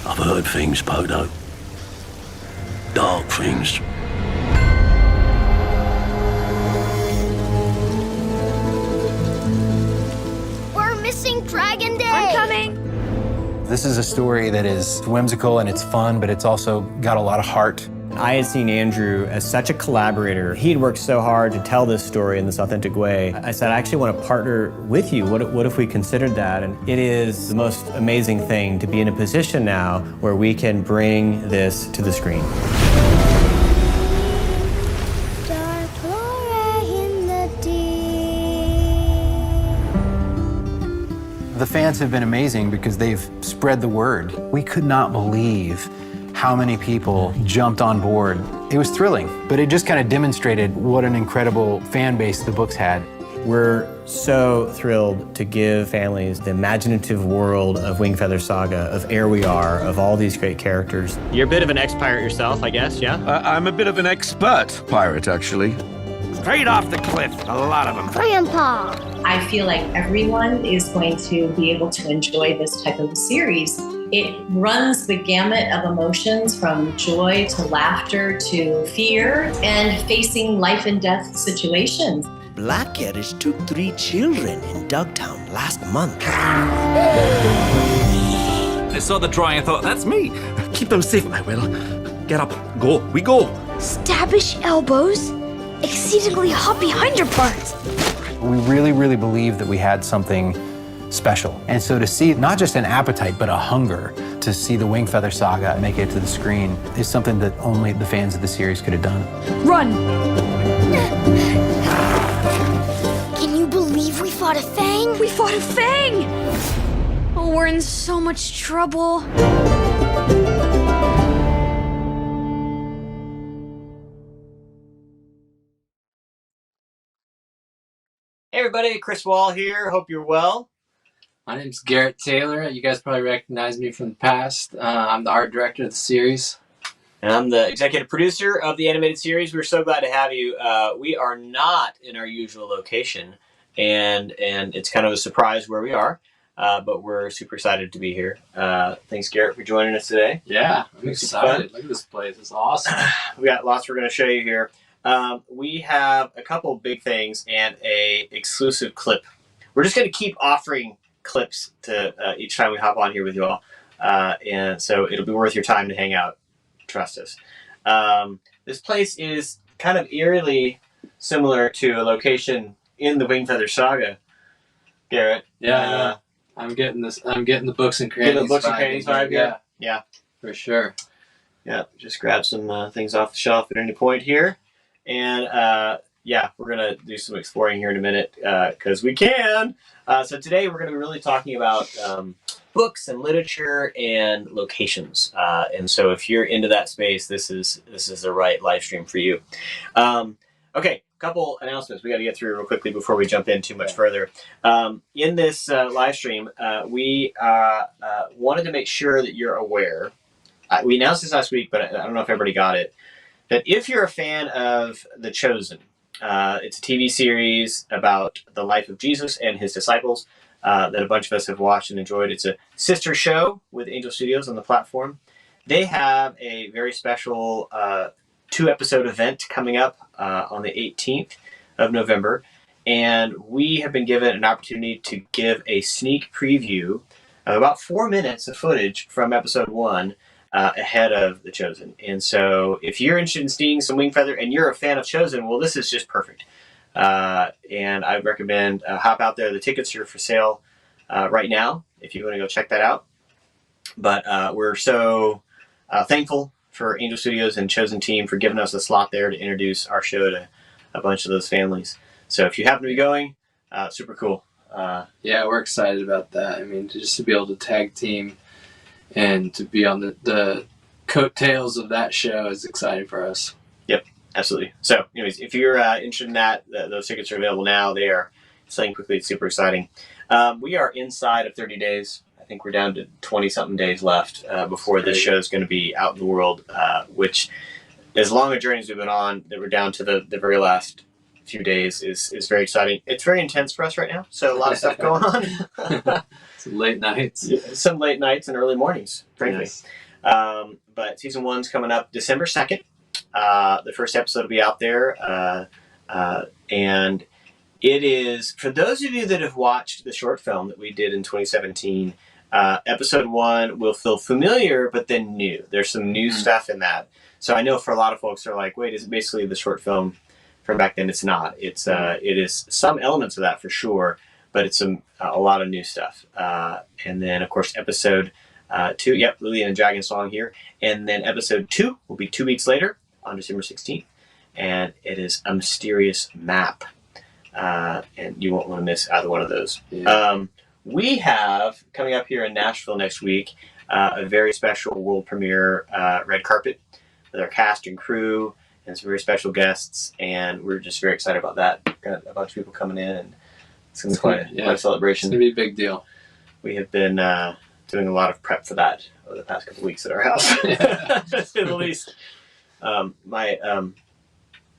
I've heard things, Poto. Dark things. We're missing Dragon Day! I'm coming! This is a story that is whimsical and it's fun, but it's also got a lot of heart. I had seen Andrew as such a collaborator. He'd worked so hard to tell this story in this authentic way. I said, I actually want to partner with you. What if we considered that? And it is the most amazing thing to be in a position now where we can bring this to the screen. Dark Laura in the deep. The fans have been amazing because they've spread the word. We could not believe how many people jumped on board. It was thrilling, but it just kind of demonstrated what an incredible fan base the books had. We're so thrilled to give families the imaginative world of Wingfeather Saga, of Ere We Are, of all these great characters. You're a bit of an ex-pirate yourself, I guess, yeah? I'm a bit of an expert pirate, actually. Straight off the cliff, a lot of them. Grandpa! I feel like everyone is going to be able to enjoy this type of a series. It runs the gamut of emotions from joy to laughter to fear and facing life and death situations. Blackaddish took 3 children in Dugtown last month. I saw the drawing and thought, that's me. Keep them safe, I will. Get up, go, we go. Stabbish elbows, exceedingly hot behind your parts. We really, really believed that we had something special. And so to see not just an appetite, but a hunger to see the Wingfeather Saga make it to the screen is something that only the fans of the series could have done. Run! Can you believe we fought a Fang? We fought a Fang! Oh, we're in so much trouble. Hey everybody, Chris Wall here. Hope you're well. My name's Garrett Taylor. You guys probably recognize me from the past. I'm the art director of the series. And I'm the executive producer of the animated series. We're so glad to have you. We are not in our usual location, and it's kind of a surprise where we are, but we're super excited to be here. Thanks, Garrett, for joining us today. Yeah, I'm excited. Look at this place. It's awesome. We got lots we're going to show you here. We have a couple of big things and a exclusive clip. We're just going to keep offering clips to each time we hop on here with you all, and so it'll be worth your time to hang out. Trust us. This place is kind of eerily similar to a location in the Wingfeather Saga. Garrett, Yeah, I'm getting this. I'm getting the books and crannies. the books and crannies vibe here. Yeah, for sure. Yeah, just grab some things off the shelf at any point here, and yeah, we're gonna do some exploring here in a minute because we can. So today we're going to be really talking about books and literature and locations. And so if you're into that space, this is the right live stream for you. Okay, a couple announcements we got to get through real quickly before we jump in too much further. In this live stream, we wanted to make sure that you're aware. We announced this last week, but I don't know if everybody got it. That if you're a fan of The Chosen, it's a TV series about the life of Jesus and his disciples that a bunch of us have watched and enjoyed. It's a sister show with Angel Studios on the platform. They have a very special 2-episode event coming up on the 18th of November. And we have been given an opportunity to give a sneak preview of about 4 minutes of footage from episode 1 ahead of The Chosen. And so if you're interested in seeing some Wingfeather and you're a fan of Chosen, well, this is just perfect. And I recommend hop out there. The tickets are for sale right now if you want to go check that out. But we're so thankful for Angel Studios and Chosen Team for giving us a slot there to introduce our show to a bunch of those families. So if you happen to be going, super cool. Yeah, we're excited about that. I mean, just to be able to tag team and to be on the coattails of that show is exciting for us. Yep, absolutely. So anyways, if you're interested in that, those tickets are available now. They are selling quickly. It's super exciting. We are inside of 30 days. I think we're down to 20-something days left before this show is going to be out in the world, which, as long a journey as we've been on, that we're down to the very last few days is very exciting. It's very intense for us right now, so a lot of stuff going on. Some late nights. Yeah, some late nights and early mornings, frankly. Yes. But season 1's coming up December 2nd. The first episode will be out there. And it is, for those of you that have watched the short film that we did in 2017, episode 1 will feel familiar, but then new. There's some new stuff in that. So I know for a lot of folks are like, wait, is it basically the short film from back then? It's not. It is some elements of that for sure, but it's a lot of new stuff. And then, of course, episode 2, yep, Lily and the Dragon song here. And then episode 2 will be 2 weeks later on December 16th. And it is a mysterious map. And you won't want to miss either one of those. Yeah. We have, coming up here in Nashville next week, a very special world premiere red carpet with our cast and crew and some very special guests. And we're just very excited about that. Got a bunch of people coming in, and it's going to be quite a celebration. It's going to be a big deal. We have been doing a lot of prep for that over the past couple of weeks at our house, to say the least.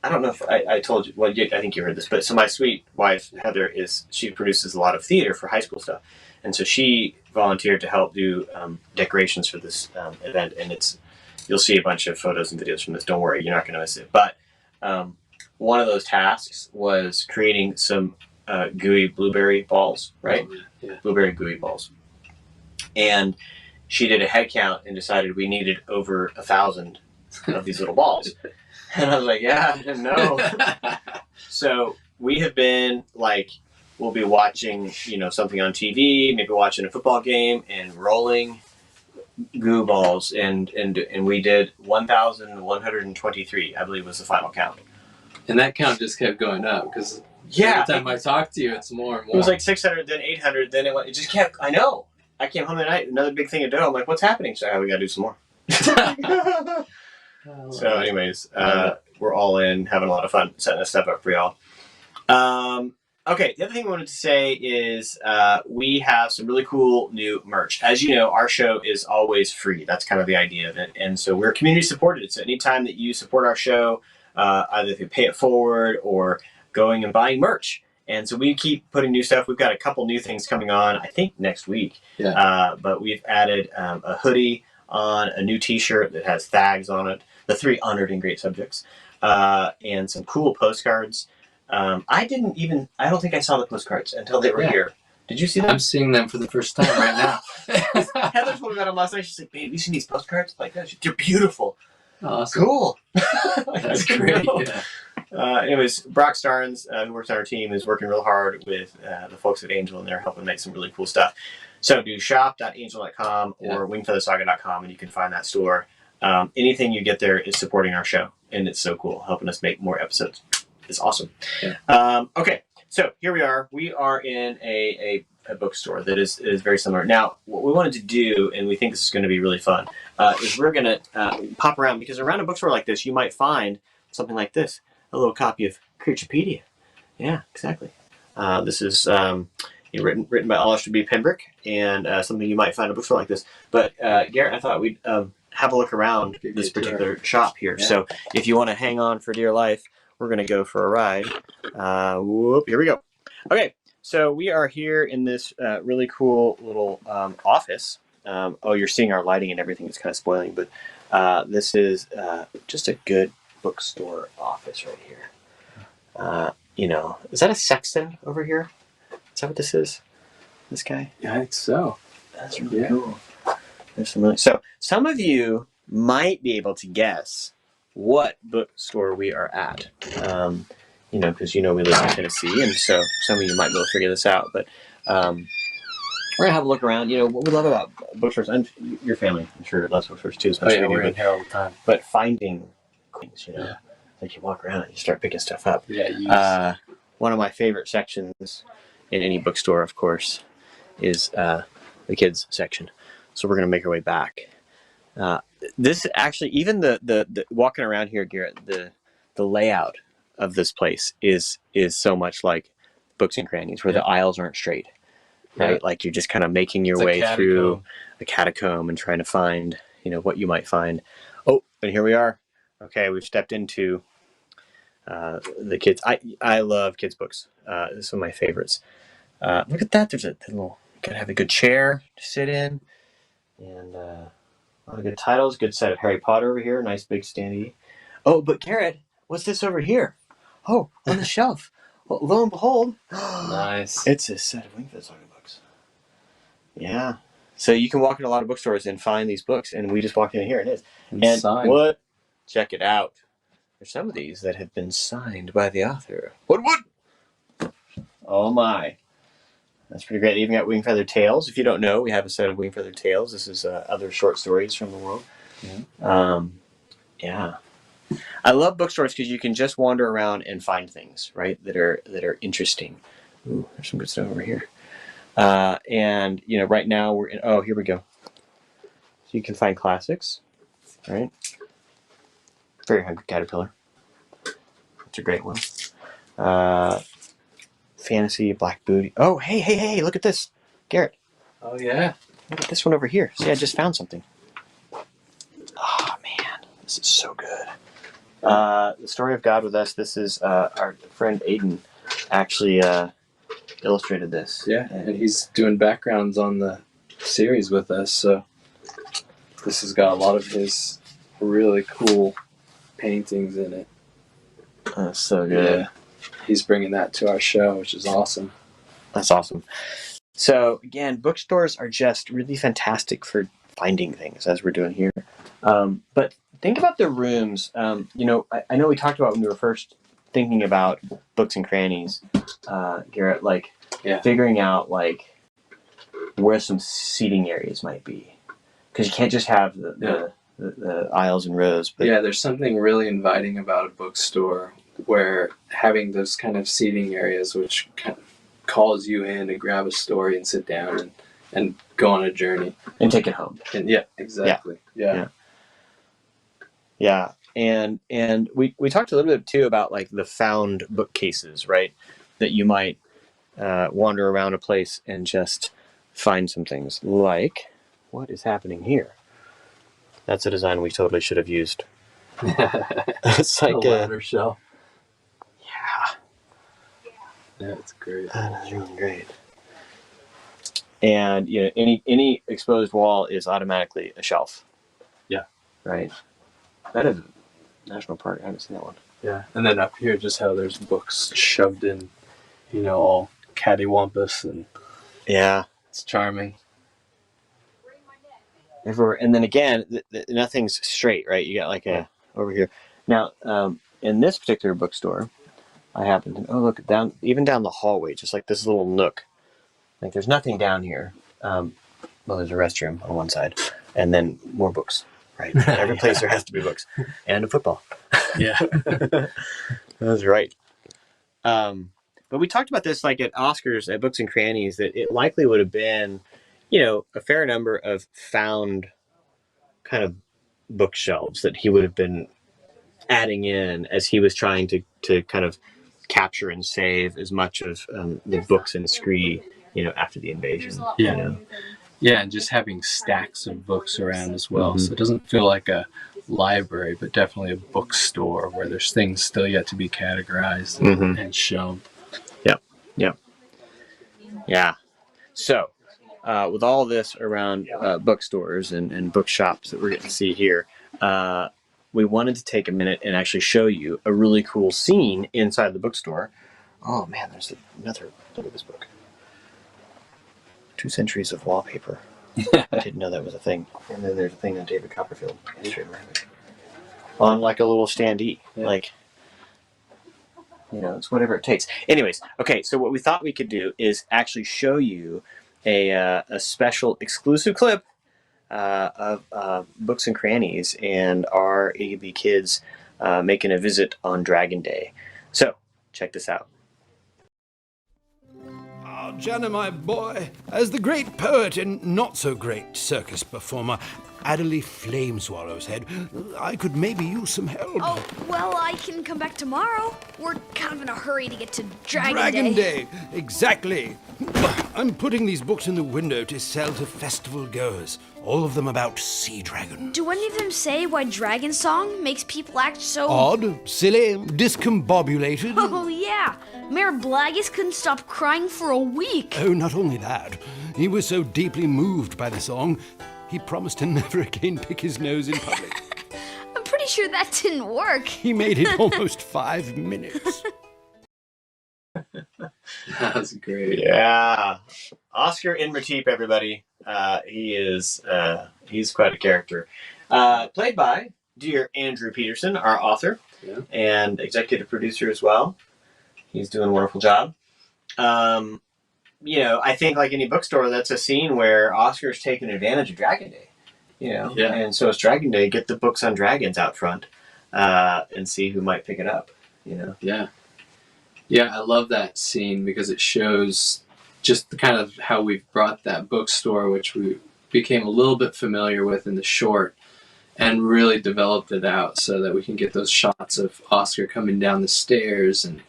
I don't know if I told you, well, I think you heard this, but so my sweet wife, Heather, she produces a lot of theater for high school stuff. And so she volunteered to help do decorations for this event. And you'll see a bunch of photos and videos from this. Don't worry, you're not going to miss it. But one of those tasks was creating some gooey blueberry balls, right? Yeah. Blueberry gooey balls. And she did a head count and decided we needed over 1,000 of these little balls. And I was like, yeah, I didn't know. So we have been like, we'll be watching, something on TV, maybe watching a football game and rolling goo balls. And we did 1,123, I believe was the final count. And that count just kept going up because every time I talk to you, it's more and more. It was like 600, then 800, then it just kept, I know. I came home that night, another big thing of dough. I'm like, what's happening? So we got to do some more. So anyways, we're all in, having a lot of fun setting this stuff up for y'all. Okay, the other thing I wanted to say is we have some really cool new merch. As you know, our show is always free. That's kind of the idea of it. And so we're community supported. So anytime that you support our show, either if you pay it forward or going and buying merch. And so we keep putting new stuff. We've got a couple new things coming on, I think, next week. Yeah. But we've added a hoodie on, a new t-shirt that has tags on it, the 3 honored and great subjects, and some cool postcards. I don't think I saw the postcards until they were here. Did you see them? I'm seeing them for the first time right now. Heather told me about them last night. She's like, babe, you seen these postcards? I'm like, they're beautiful. Awesome. Cool. That's great. Yeah. Anyways, Brock Starnes, who works on our team, is working real hard with the folks at Angel, and they're helping make some really cool stuff. So do shop.angel.com or wingfeathersaga.com, and you can find that store. Anything you get there is supporting our show, and it's so cool, helping us make more episodes. It's awesome. Yeah. Okay, so here we are. We are in a bookstore that is very similar. Now, what we wanted to do, and we think this is going to be really fun, is we're going to pop around, because around a bookstore like this, you might find something like this, a little copy of Creaturepedia. Yeah, exactly. This is written by Alistair B. Pembroke, and something you might find in a bookstore like this. But Garrett, I thought we'd have a look around this particular shop here. Yeah. So if you want to hang on for dear life, we're going to go for a ride. Here we go. Okay, so we are here in this really cool little office. You're seeing our lighting and everything. It's kind of spoiling, but this is just a good bookstore office right here. Is that a sexton over here? Is that what this is? This guy? Yeah, I think so. That's really cool. So some of you might be able to guess what bookstore we are at. because we live in Tennessee, and so some of you might be able to figure this out. But we're gonna have a look around. What we love about bookstores, and your family, I'm sure, loves bookstores too. As much as we we're do, in here all the time. but finding things, like you walk around and you start picking stuff up. Yeah. One of my favorite sections in any bookstore, of course, is the kids section. So we're gonna make our way back. This actually, even the walking around here, Garrett, the layout of this place is so much like Books and Crannies, where the aisles aren't straight, right? Yeah. Like you're just kind of making your way through a catacomb and trying to find, what you might find. Oh, and here we are. Okay, we've stepped into the kids. I love kids books. This is one of my favorites. Look at that. There's a little. Gotta have a good chair to sit in, and a lot of good titles. Good set of Harry Potter over here. Nice big standee. Oh, but Garrett, what's this over here? Oh, on the shelf. Well, lo and behold, Nice. it's a set of Wingfeather Saga books. Yeah. So you can walk into a lot of bookstores and find these books, and we just walked in here, and it is. And signed. What? Check it out. There's some of these that have been signed by the author. What? Oh my. That's pretty great. They even got Wingfeather Tales. If you don't know, we have a set of Wingfeather Tales. This is other short stories from the world. Yeah. I love bookstores because you can just wander around and find things, right, that are interesting. Ooh, there's some good stuff over here. And right now we're in. Oh, here we go. So you can find classics, right? Very Hungry Caterpillar. That's a great one. Fantasy, Black Booty. Oh, hey! Look at this, Garrett. Oh yeah. Look at this one over here. See, I just found something. Oh man, this is so good. The Story of God with Us. This is our friend Aiden actually illustrated this. Yeah, and he's doing backgrounds on the series with us, so this has got a lot of his really cool paintings in it. That's so good. Yeah. He's bringing that to our show, which is awesome. That's awesome. So again, bookstores are just really fantastic for finding things, as we're doing here. But think about the rooms. I know we talked about when we were first thinking about Books and Crannies, Garrett, figuring out where some seating areas might be, because you can't just have the aisles and rows. But there's something really inviting about a bookstore where having those kind of seating areas, which kind of calls you in to grab a story and sit down and go on a journey and take it home. And exactly. Yeah. And we talked a little bit too about the found bookcases, right? That you might wander around a place and just find some things. Like, what is happening here? That's a design we totally should have used. It's like a ladder shelf. Yeah, it's great. That's really great. And any exposed wall is automatically a shelf. Yeah. Right. That is a national park. I haven't seen that one. Yeah, and then up here, just how there's books shoved in, all cattywampus, and it's charming. Everywhere, and then again, nothing's straight, right? You got over here. Now, in this particular bookstore, I happen to look down the hallway, just like this little nook. There's nothing down here. Well, there's a restroom on one side, and then more books. Right. Every place there has to be books, and a football. Yeah, that's right. But we talked about this at Oscars at Books and Crannies, that it likely would have been, a fair number of found kind of bookshelves that he would have been adding in as he was trying to kind of capture and save as much of the books in Scree, after the invasion. Yeah, and just having stacks of books around as well. Mm-hmm. So it doesn't feel like a library, but definitely a bookstore where there's things still yet to be categorized and shown. Yep. Yeah. So, with all this around bookstores and bookshops that we're getting to see here, we wanted to take a minute and actually show you a really cool scene inside the bookstore. Oh man, there's another. Look at this book. 2 centuries of wallpaper. I didn't know that was a thing. And then there's a thing on David Copperfield. On a little standee. It's whatever it takes. Anyways, okay, so what we thought we could do is actually show you a special exclusive clip of Books and Crannies and our AUB kids making a visit on Dragon Day. So, check this out. Janna, my boy, as the great poet and not-so-great circus performer Adderley Flameswallow's head, I could maybe use some help. Oh, well, I can come back tomorrow. We're kind of in a hurry to get to Dragon Day, exactly. I'm putting these books in the window to sell to festival goers, all of them about Sea Dragon. Do any of them say why Dragon Song makes people act so... Odd, silly, discombobulated? Oh, yeah. Mayor Blagus couldn't stop crying for a week. Oh, not only that. He was so deeply moved by the song, he promised to never again pick his nose in public. I'm pretty sure that didn't work. He made it almost 5 minutes. That was great. Yeah. Oscar Inverteep, everybody. He's quite a character. Played by dear Andrew Peterson, our author, and executive producer as well. He's doing a wonderful job. I think like any bookstore, that's a scene where Oscar's taking advantage of Dragon Day. And so it's Dragon Day. Get the books on dragons out front and see who might pick it up. Yeah, I love that scene because it shows just the kind of how we've brought that bookstore, which we became a little bit familiar with in the short, and really developed it out so that we can get those shots of Oscar coming down the stairs and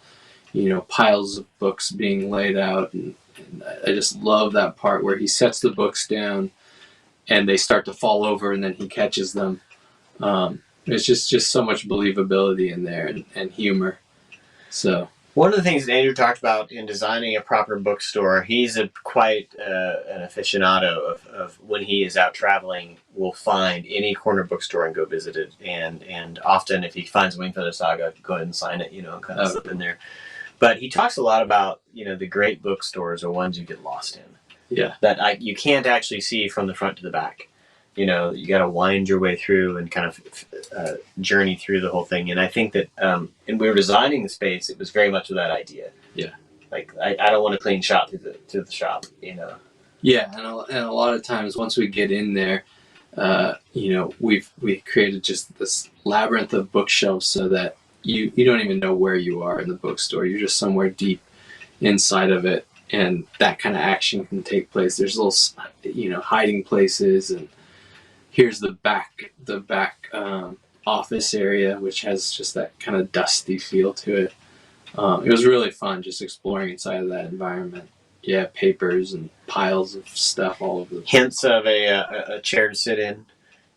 piles of books being laid out. And I just love that part where he sets the books down and they start to fall over and then he catches them. There's just so much believability in there and humor. So one of the things that Andrew talked about in designing a proper bookstore, he's quite an aficionado of when he is out traveling, will find any corner bookstore and go visit it. And often if he finds Wingfeather Saga, go ahead and sign it, and kind of slip in there. But he talks a lot about, the great bookstores are ones you get lost in. Yeah. That you can't actually see from the front to the back. You got to wind your way through and kind of journey through the whole thing. And I think that, and we were designing the space, it was very much of that idea. Yeah. Like, I don't want a clean shot through the shop, Yeah, and a lot of times once we get in there, we've created just this labyrinth of bookshelves so that you don't even know where you are in the bookstore. You're just somewhere deep inside of it, and that kind of action can take place. There's little, hiding places, and here's the back office area, which has just that kind of dusty feel to it. It was really fun just exploring inside of that environment. Yeah, papers and piles of stuff all over the place. Hints of a chair to sit in,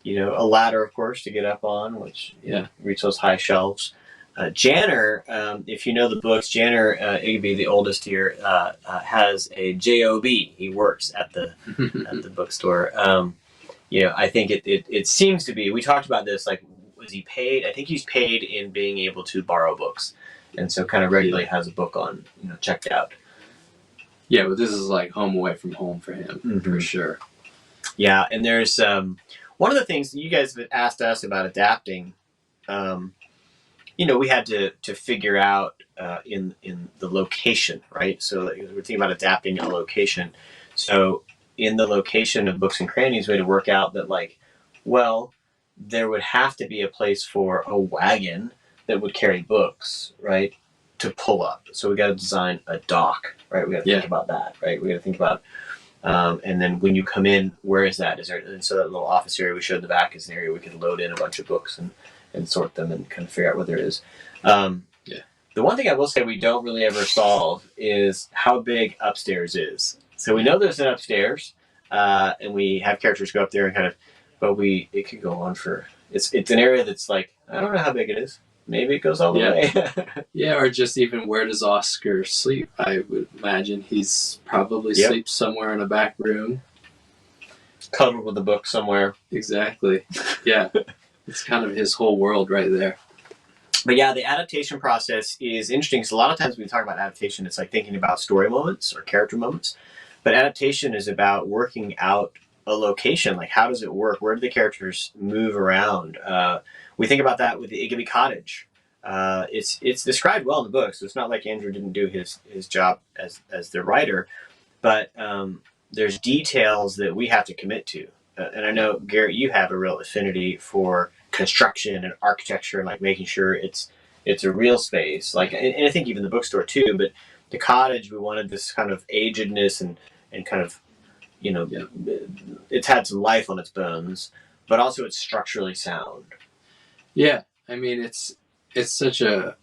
a ladder, of course, to get up on, which reach those high shelves. Janner, if you know the books, Janner, Igby, the oldest here, has a job. He works at the bookstore. I think it seems to be. We talked about this. Like, was he paid? I think he's paid in being able to borrow books, and so kind of regularly has a book on, checked out. Yeah, but this is like home away from home for him, for sure. Yeah, and there's one of the things that you guys have asked us about adapting. We had to figure out in the location, right? So we're thinking about adapting a location. So in the location of Books and Crannies, we had to work out that, there would have to be a place for a wagon that would carry books, right, to pull up. So we got to design a dock, right? We got to think about that, right? We got to think about, and then when you come in, where is that? And so that little office area we showed in the back is an area we could load in a bunch of books and sort them and kind of figure out what there is. The one thing I will say we don't really ever solve is how big upstairs is. So we know there's an upstairs, and we have characters go up there and kind of, but it could go on for, it's an area that's like, I don't know how big it is. Maybe it goes all the way. Yeah, or just even where does Oscar sleep? I would imagine he's probably sleeps somewhere in a back room. Cuddled with a book somewhere. Exactly. Yeah. It's kind of his whole world right there. But yeah, the adaptation process is interesting because a lot of times when we talk about adaptation, it's like thinking about story moments or character moments. But adaptation is about working out a location. Like, how does it work? Where do the characters move around? We think about that with the Igby Cottage, It's described well in the book, so it's not like Andrew didn't do his job as the writer, but there's details that we have to commit to. And I know, Garrett, you have a real affinity for construction and architecture and like making sure it's a real space. Like, and I think even the bookstore too. But the cottage, we wanted this kind of agedness and kind of, it's had some life on its bones, but also it's structurally sound. Yeah, I mean it's such a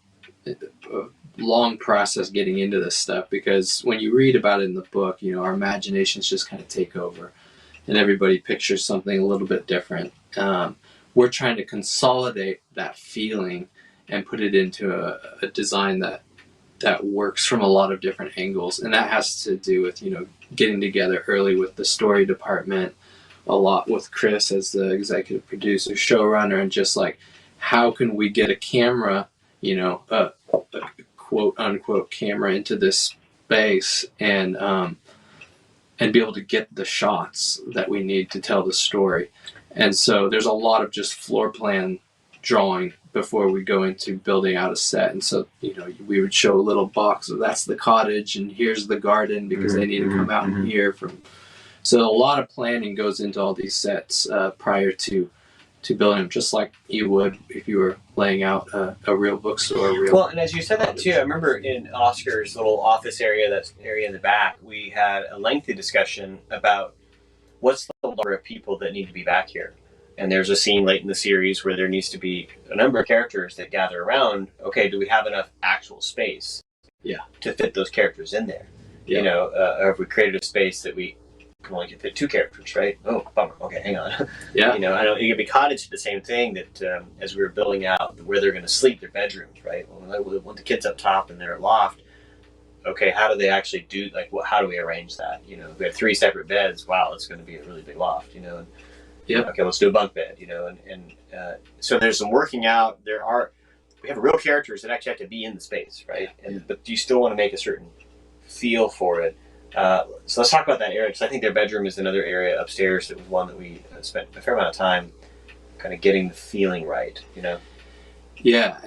long process getting into this stuff, because when you read about it in the book, our imaginations just kind of take over, and everybody pictures something a little bit different. We're trying to consolidate that feeling and put it into a design that works from a lot of different angles, and that has to do with getting together early with the story department, a lot with Chris as the executive producer, showrunner, and just like, how can we get a camera, a quote unquote camera into this space and be able to get the shots that we need to tell the story. And so there's a lot of just floor plan drawing before we go into building out a set. And so, we would show a little box of that's the cottage and here's the garden because they need to come out in here from. So a lot of planning goes into all these sets prior to building them, just like you would if you were laying out a real bookstore. Well, and as you said that too, I remember in Oscar's little office area, that area in the back, we had a lengthy discussion about what's the number of people that need to be back here. And there's a scene late in the series where there needs to be a number of characters that gather around. Okay, do we have enough actual space to fit those characters in there? Yeah. Or have we created a space that we can only fit 2 characters, right? Oh, bummer. Okay, hang on. Yeah. I know it could be cottage, the same thing, that as we were building out where they're going to sleep, their bedrooms, right? When we want the kids up top and they're at loft, okay, how do they actually do, like, how do we arrange that? If we have 3 separate beds, wow, it's going to be a really big loft, and okay, let's do a bunk bed, so there's some working out. We have real characters that actually have to be in the space, right? But you still want to make a certain feel for it. So let's talk about that area, because I think their bedroom is another area upstairs that was one that we spent a fair amount of time kind of getting the feeling right, Yeah,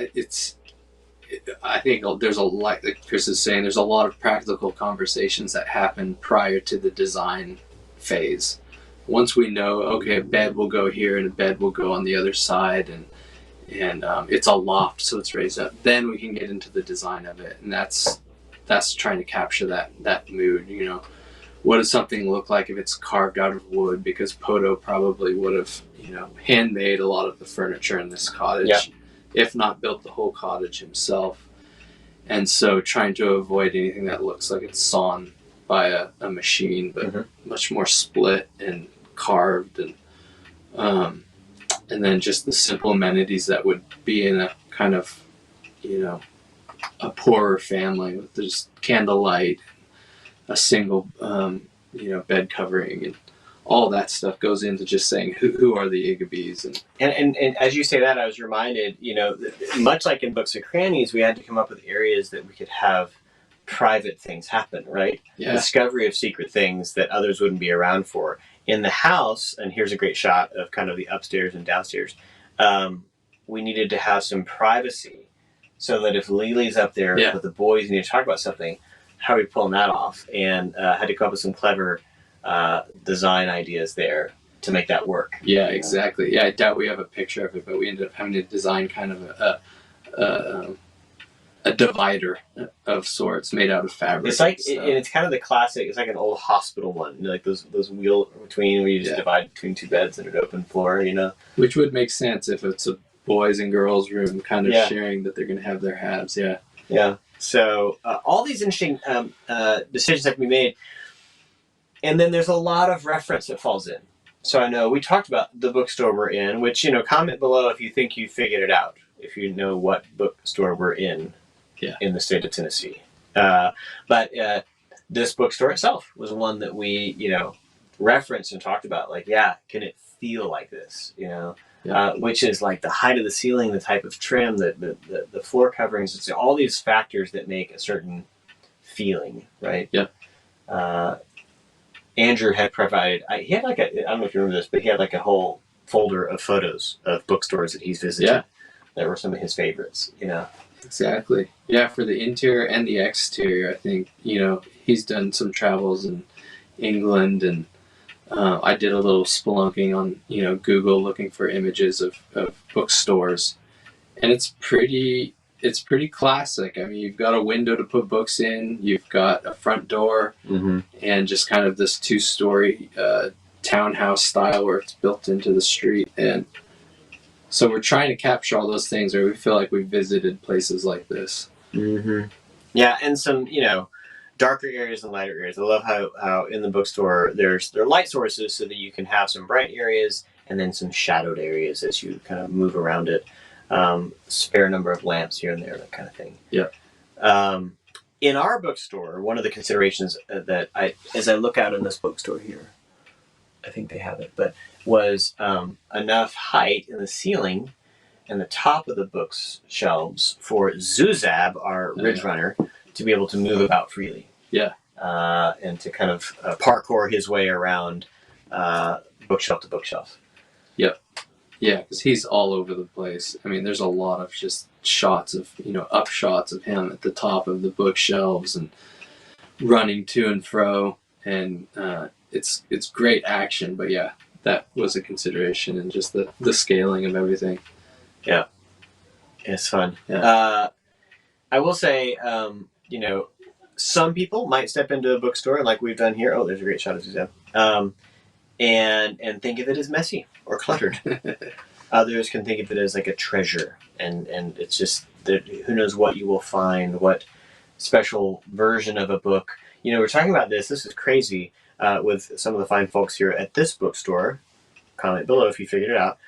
I think there's a lot, like Chris is saying, there's a lot of practical conversations that happen prior to the design phase. Once we know, okay, a bed will go here and a bed will go on the other side, and it's a loft, so it's raised up, then we can get into the design of it, and that's trying to capture that mood. What does something look like if it's carved out of wood? Because Poto probably would have handmade a lot of the furniture in this cottage, if not built the whole cottage himself. And so trying to avoid anything that looks like it's sawn by a machine, but much more split and carved, and then just the simple amenities that would be in a kind of a poorer family, with just candlelight, a single bed covering, and all that stuff goes into just saying who are the Igabys. And as you say that, I was reminded, much like in Books of Crannies, we had to come up with areas that we could have private things happen, right? Yeah. Discovery of secret things that others wouldn't be around for. In the house, and here's a great shot of kind of the upstairs and downstairs, we needed to have some privacy, so that if Lily's up there with the boys and need to talk about something, how are we pulling that off? And had to come up with some clever design ideas there to make that work. Yeah, exactly. Yeah, I doubt we have a picture of it, but we ended up having to design kind of a divider of sorts made out of fabric. It's like, and it's kind of the classic, it's like an old hospital one, like those wheel between, where you just divide between 2 beds and an open floor, Which would make sense if it's a boys and girls room, kind of sharing that they're going to have their halves. Yeah. So all these interesting decisions have to be made. And then there's a lot of reference that falls in. So I know we talked about the bookstore we're in, which, comment below if you think you figured it out, if you know what bookstore we're in the state of Tennessee. But this bookstore itself was one that we, referenced and talked about. Like, can it feel like this, which is like the height of the ceiling, the type of trim, the floor coverings. It's all these factors that make a certain feeling, right? Yeah. Andrew had provided, he had I don't know if you remember this, but he had like a whole folder of photos of bookstores that he's visited. that were some of his favorites, you know? Exactly. Yeah, for the interior and the exterior, I think, he's done some travels in England, and I did a little spelunking on, Google looking for images of bookstores. And it's pretty classic. I mean, you've got a window to put books in, you've got a front door, and just kind of this 2-story townhouse style where it's built into the street. And so we're trying to capture all those things where we feel like we've visited places like this. Yeah, and some, darker areas and lighter areas. I love how in the bookstore there are light sources so that you can have some bright areas and then some shadowed areas as you kind of move around it. Spare number of lamps here and there, that kind of thing. Yeah. In our bookstore, one of the considerations that as I look out in this bookstore here, I think they have it, but was enough height in the ceiling and the top of the bookshelves for Zuzab, our Ridge Runner, to be able to move about freely. Yeah. And to kind of parkour his way around bookshelf to bookshelf. Yep. Yeah, because he's all over the place. I mean, there's a lot of just shots of, up shots of him at the top of the bookshelves and running to and fro. And it's great action, but yeah, that was a consideration, and just the scaling of everything. Yeah. It's fun. Yeah. I will say, some people might step into a bookstore like we've done here. Oh, there's a great shot of Suzanne. And think of it as messy or cluttered. Others can think of it as like a treasure, and it's just that who knows what you will find, what special version of a book. We're talking about this is crazy with some of the fine folks here at this bookstore. Comment below if you figured it out.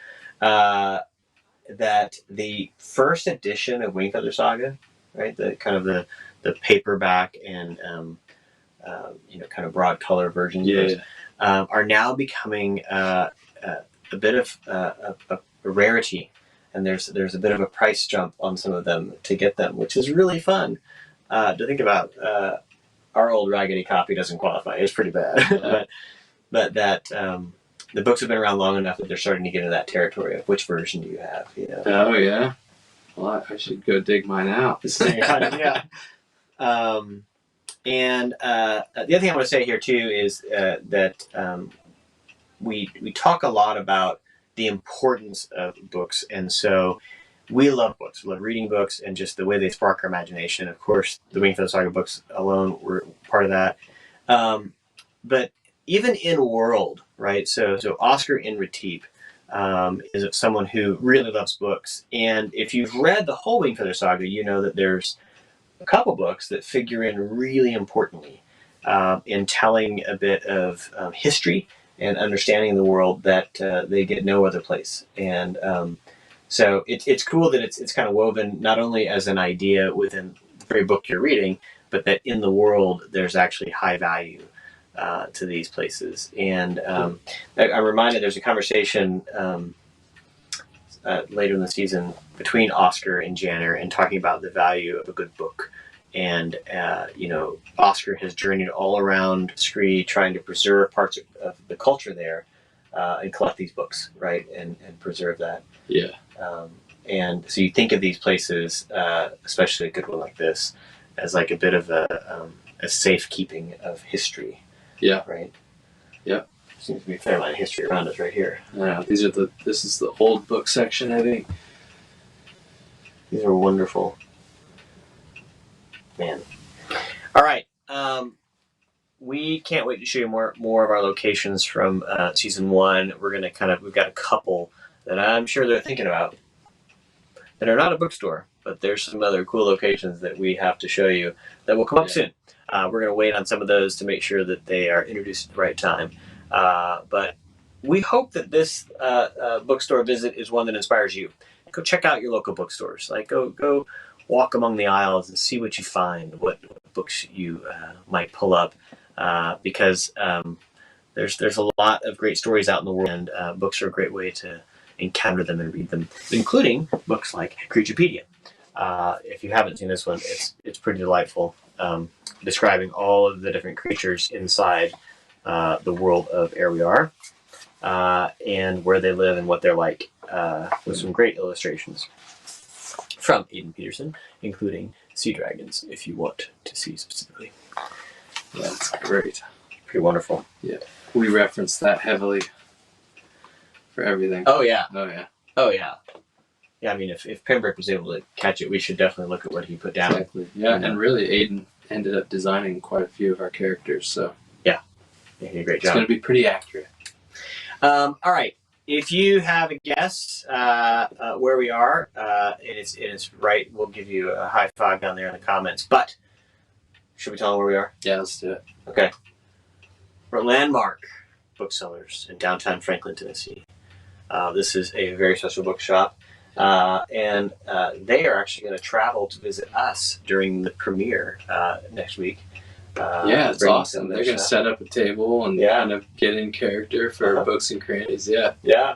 That the first edition of Wingfeather Saga, right, the kind of the paperback and kind of broad color versions of those, are now becoming a bit of a rarity, and there's a bit of a price jump on some of them to get them, which is really fun to think about. Our old raggedy copy doesn't qualify; it's pretty bad, but that the books have been around long enough that they're starting to get into that territory of which version do you have? Oh yeah. Well, I should go dig mine out. Yeah. And the other thing I want to say here too is that we talk a lot about the importance of books, and so we love books. We love reading books and just the way they spark our imagination. Of course, the Wingfeather Saga books alone were part of that. But even in world, right? So Oscar Inreteep is someone who really loves books, and if you've read the whole Wingfeather Saga, you know that there's a couple books that figure in really importantly in telling a bit of history and understanding the world that they get no other place. And so it's cool that it's kind of woven not only as an idea within the very book you're reading, but that in the world there's actually high value to these places. And I'm reminded there's a conversation later in the season between Oscar and Janner and talking about the value of a good book. And, Oscar has journeyed all around Scree trying to preserve parts of the culture there and collect these books, right, and preserve that. Yeah. And so you think of these places, especially a good one like this, as like a bit of a safekeeping of history. Yeah. Right? Yeah. Seems to be a fair amount of history around us right here. Yeah, this is the old book section, I think. These are wonderful. Man. All right. We can't wait to show you more of our locations from season 1. We've got a couple that I'm sure they're thinking about that are not a bookstore, but there's some other cool locations that we have to show you that will come up soon. We're going to wait on some of those to make sure that they are introduced at the right time. But we hope that this bookstore visit is one that inspires you. Go check out your local bookstores. Like go walk among the aisles and see what you find, what books you might pull up, because there's a lot of great stories out in the world, and books are a great way to encounter them and read them, including books like Creaturepedia. If you haven't seen this one, it's pretty delightful, describing all of the different creatures inside the world of Aeriar, and where they live and what they're like, with some great illustrations. from Aiden Peterson, including sea dragons, if you want to see specifically. Yeah, that's great. Pretty wonderful. Yeah, we reference that heavily for everything. Oh yeah. Oh yeah. Oh yeah. Yeah, I mean, if Pembroke was able to catch it, we should definitely look at what he put down. Exactly. Yeah, and really, Aiden ended up designing quite a few of our characters, so yeah, he did a great job. It's going to be pretty accurate. All right. If you have a guess where we are, it is right. We'll give you a high five down there in the comments. But should we tell them where we are? Yeah, let's do it. Okay. We're at Landmark Booksellers in downtown Franklin, Tennessee. This is a very special bookshop. And they are actually going to travel to visit us during the premiere next week. Yeah, it's awesome. They're going to set up a table and kind of get in character for Books and Crannies. Yeah. Yeah.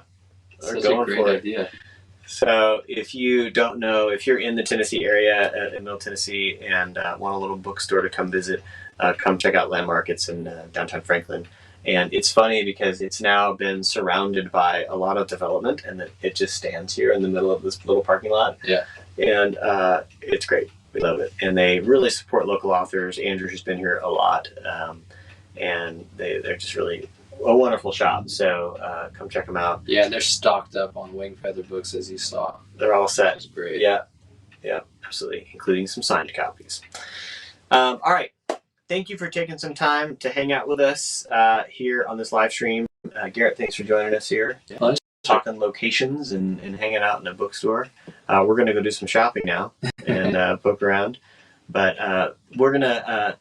That's a great idea. So if you don't know, if you're in the Tennessee area, in Middle Tennessee, and want a little bookstore to come visit, come check out Landmark. It's in downtown Franklin. And it's funny because it's now been surrounded by a lot of development, and it just stands here in the middle of this little parking lot. Yeah. And it's great. We love it. And they really support local authors. Andrew's just been here a lot. And they're just really a wonderful shop. So come check them out. Yeah, and they're stocked up on Wingfeather books, as you saw. They're all set. That's great. Yeah. Yeah, absolutely. Including some signed copies. All right. Thank you for taking some time to hang out with us here on this live stream. Garrett, thanks for joining us here. Yeah. Talking locations and hanging out in a bookstore. We're going to go do some shopping now and poke around. But we're going to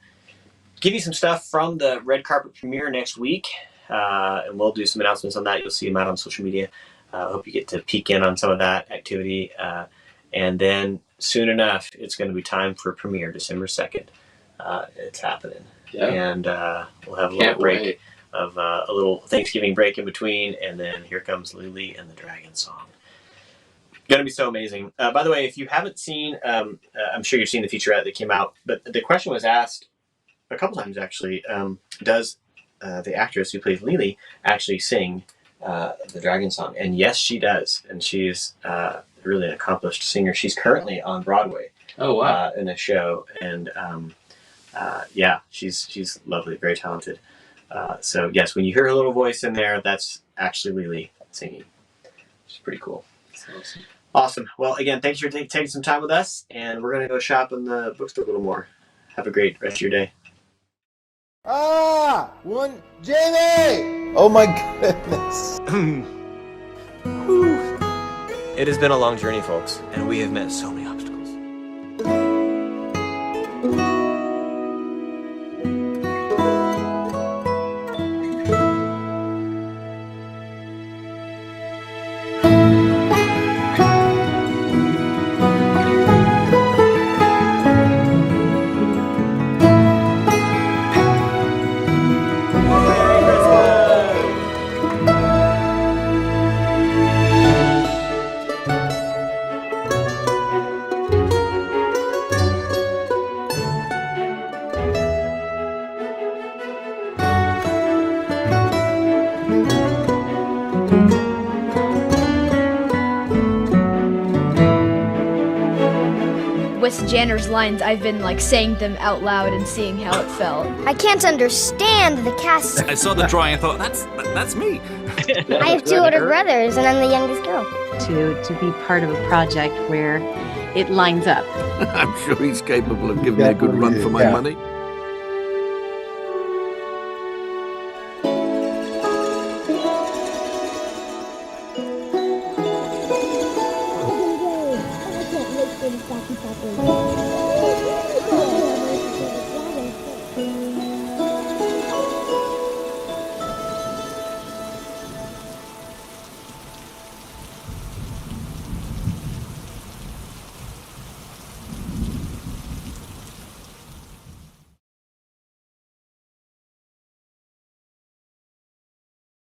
give you some stuff from the red carpet premiere next week. And we'll do some announcements on that. You'll see them out on social media. I hope you get to peek in on some of that activity. And then soon enough, it's going to be time for premiere, December 2nd. It's happening. Yeah. And we'll have a little break of a little Thanksgiving break in between, and then here comes Lily and the Dragon Song. Gonna be so amazing. By the way, if you haven't seen, I'm sure you've seen the featurette that came out, but the question was asked a couple times actually, does the actress who plays Lily actually sing the Dragon Song? And yes, she does. And she's really an accomplished singer. She's currently on Broadway. Oh, wow. In a show. And yeah, she's lovely, very talented. So yes, when you hear her little voice in there, that's actually Lily singing. Which is pretty cool. That's awesome. Awesome. Well, again, thanks for taking some time with us, and we're going to go shop in the bookstore a little more. Have a great rest of your day. One Jamie! Oh my goodness. It has been a long journey, folks, and we have met so many obstacles. With Janner's lines, I've been like saying them out loud and seeing how it felt. I can't understand the cast. I saw the drawing and thought, that's me. I have 2 older brothers, and I'm the youngest girl. To be part of a project where it lines up. I'm sure he's capable of giving me a good run for my money.